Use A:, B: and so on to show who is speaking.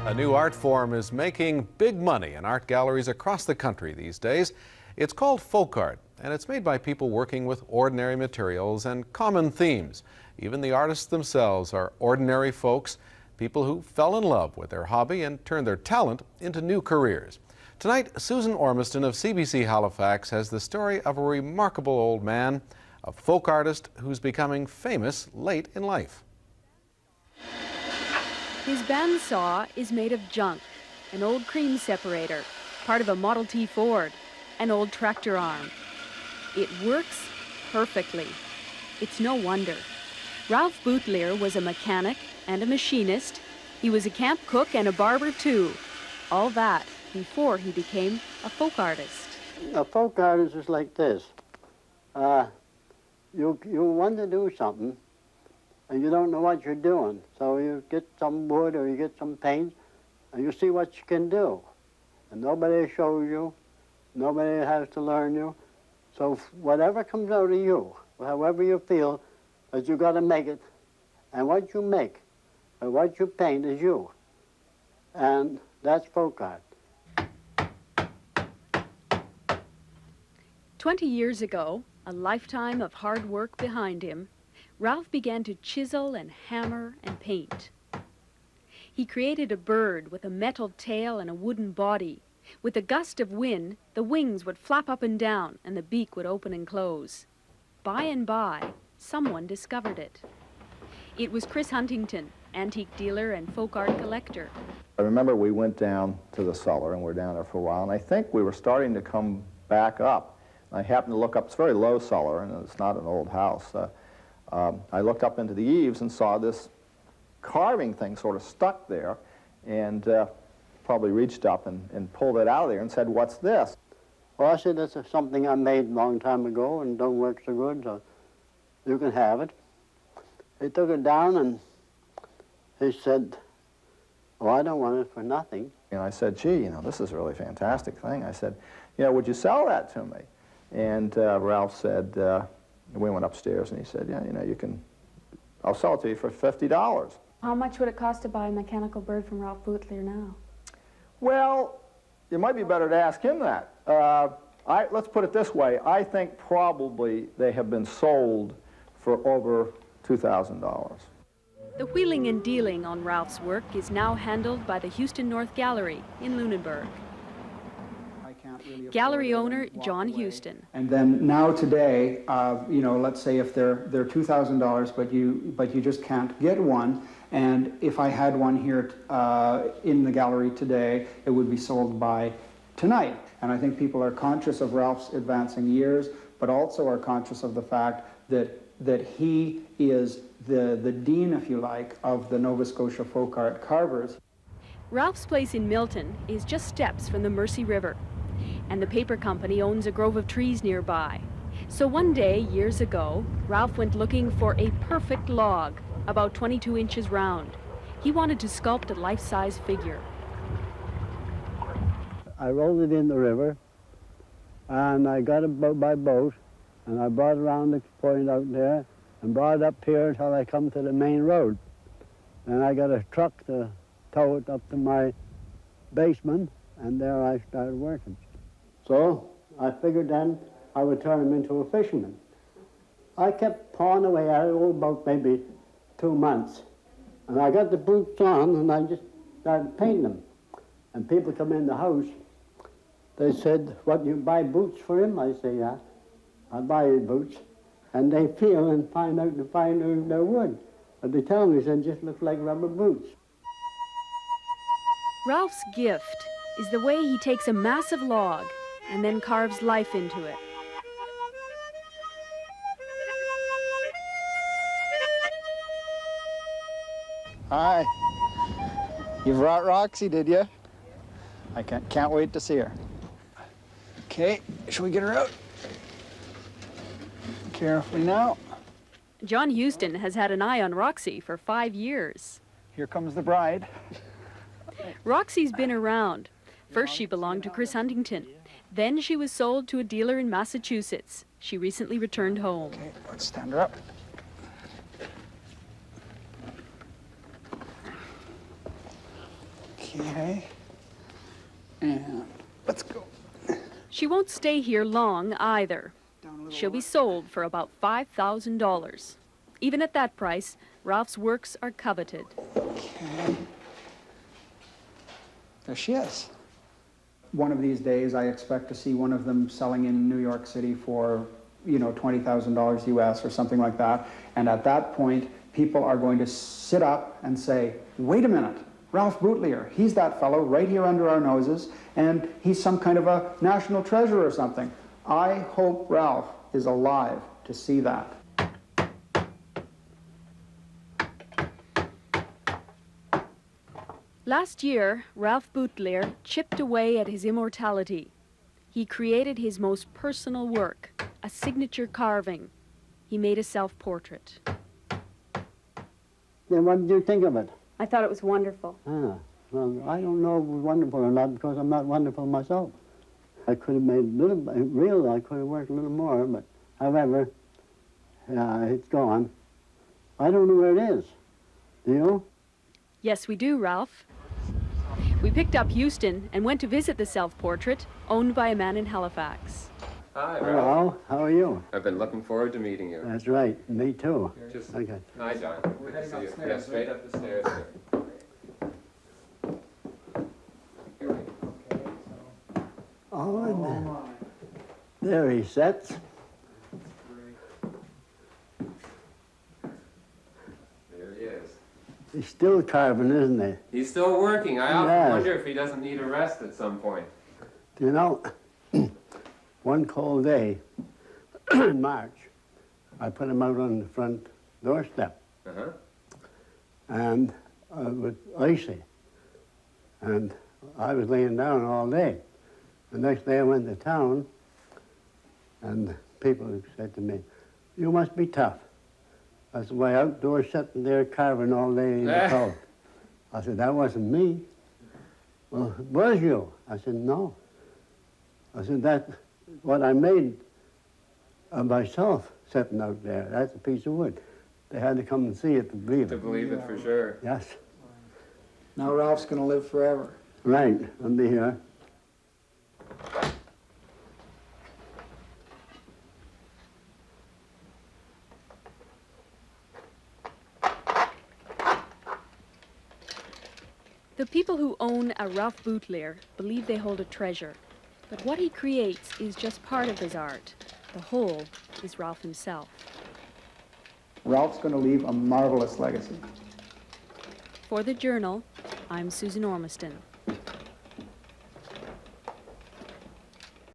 A: A new art form is making big money in art galleries across the country these days. It's called folk art, and it's made by people working with ordinary materials and common themes. Even the artists themselves are ordinary folks, people who fell in love with their hobby and turned their talent into new careers. Tonight, Susan Ormiston of CBC Halifax has the story of a remarkable old man, a folk artist who's becoming famous late in life.
B: His bandsaw is made of junk, an old cream separator, part of a Model T Ford, an old tractor arm. It works perfectly. It's no wonder. Ralph Boutilier was a mechanic and a machinist. He was a camp cook and a barber too. All that before he became a folk artist.
C: A folk artist is like this. You want to do something, and you don't know what you're doing. So you get some wood or you get some paint, and you see what you can do. And nobody shows you, nobody has to learn you. So whatever comes out of you, however you feel, that you got to make it. And what you make, or what you paint is you. And that's folk art.
B: 20 years ago, a lifetime of hard work behind him, Ralph began to chisel and hammer and paint. He created a bird with a metal tail and a wooden body. With a gust of wind, the wings would flap up and down and the beak would open and close. By and by, someone discovered it. It was Chris Huntington, antique dealer and folk art collector.
D: I remember we went down to the cellar and we were down there for a while, and I think we were starting to come back up. I happened to look up, it's a very low cellar and it's not an old house. I looked up into the eaves and saw this carving thing sort of stuck there, and probably reached up and pulled it out of there and said, "What's this?"
C: Well, I said, "This is something I made a long time ago and don't work so good, so you can have it." He took it down and he said, "Oh, I don't want it for nothing."
D: And I said, "Gee, this is a really fantastic thing." I said, "Would you sell that to me?" And Ralph said, we went upstairs and he said, "Yeah, I'll sell it to you for $50.
B: How much would it cost to buy a mechanical bird from Ralph Boutilier now?
D: Well, it might be better to ask him that. Let's put it this way. I think probably they have been sold for over $2,000.
B: The wheeling and dealing on Ralph's work is now handled by the Houston North Gallery in Lunenburg. Gallery owner John Houston.
E: And then now today, let's say if they're $2,000, but you just can't get one, and if I had one here in the gallery today, it would be sold by tonight. And I think people are conscious of Ralph's advancing years, but also are conscious of the fact that he is the dean, if you like, of the Nova Scotia folk art carvers.
B: Ralph's place in Milton is just steps from the Mercy River, and the paper company owns a grove of trees nearby. So one day, years ago, Ralph went looking for a perfect log, about 22 inches round. He wanted to sculpt a life-size figure.
C: I rolled it in the river, and I got it by boat, and I brought it around the point out there, and brought it up here until I come to the main road. And I got a truck to tow it up to my basement, and there I started working. So I figured then I would turn him into a fisherman. I kept pawing away at it about maybe 2 months. And I got the boots on and I just started painting them. And people come in the house, they said, "What, you buy boots for him?" I say, "Yeah, I buy his boots." And they feel and find out they're wood. But they tell me, they just look like rubber boots.
B: Ralph's gift is the way he takes a massive log and then carves life into it.
F: Hi. You brought Roxy, did you? I can't wait to see her. Okay, shall we get her out? Carefully now.
B: John Houston has had an eye on Roxy for 5 years.
F: Here comes the bride.
B: Roxy's been around. First she belonged to Chris Huntington. Then she was sold to a dealer in Massachusetts. She recently returned home.
F: Okay, let's stand her up.
E: Okay. And let's go.
B: She won't stay here long either.
E: Down a little
B: She'll be
E: more.
B: sold for about $5,000. Even at that price, Ralph's works are coveted.
E: Okay. There she is. One of these days, I expect to see one of them selling in New York City for, you know, $20,000 US or something like that. And at that point, people are going to sit up and say, wait a minute, Ralph Boutilier, he's that fellow right here under our noses, and he's some kind of a national treasure or something. I hope Ralph is alive to see that.
B: Last year, Ralph Boutilier chipped away at his immortality. He created his most personal work, a signature carving. He made a self-portrait.
C: Then what did you think of it?
B: I thought it was wonderful.
C: Ah, well, I don't know if it was wonderful or not because I'm not wonderful myself. I could have made a little, real, I could have worked a little more, but however, it's gone. I don't know where it is. Do you?
B: Yes, we do, Ralph. We picked up Houston and went to visit the self-portrait owned by a man in Halifax.
G: Hi, Ralph.
C: Hello, how are you?
G: I've been looking forward to meeting you.
C: That's right, me too.
G: Just,
C: Okay.
G: hi, John. Good to see you. Yeah, straight up the stairs here.
C: Oh, there he sits.
G: There he is.
C: He's still carving, isn't he?
G: He's still working. I often
C: Yes.
G: wonder if he doesn't need a rest at some point.
C: You know, one cold day in March, I put him out on the front doorstep,
G: Uh-huh.
C: and it was icy, and I was laying down all day. The next day I went to town, and people said to me, "You must be tough." I said, "Why, outdoors sitting there carving all day in the cold." I said, "That wasn't me." "Well, it was you." I said, "No." I said, "That's what I made of myself sitting out there. That's a piece of wood." They had to come and see it to believe
G: To
C: it.
G: believe it for sure.
C: Yes,
E: Now Ralph's going to live forever.
C: right, I'll be here.
B: The people who own a Ralph Boutilier believe they hold a treasure. But what he creates is just part of his art. The whole is Ralph himself.
E: Ralph's going to leave a marvelous legacy.
B: For the Journal, I'm Susan Ormiston.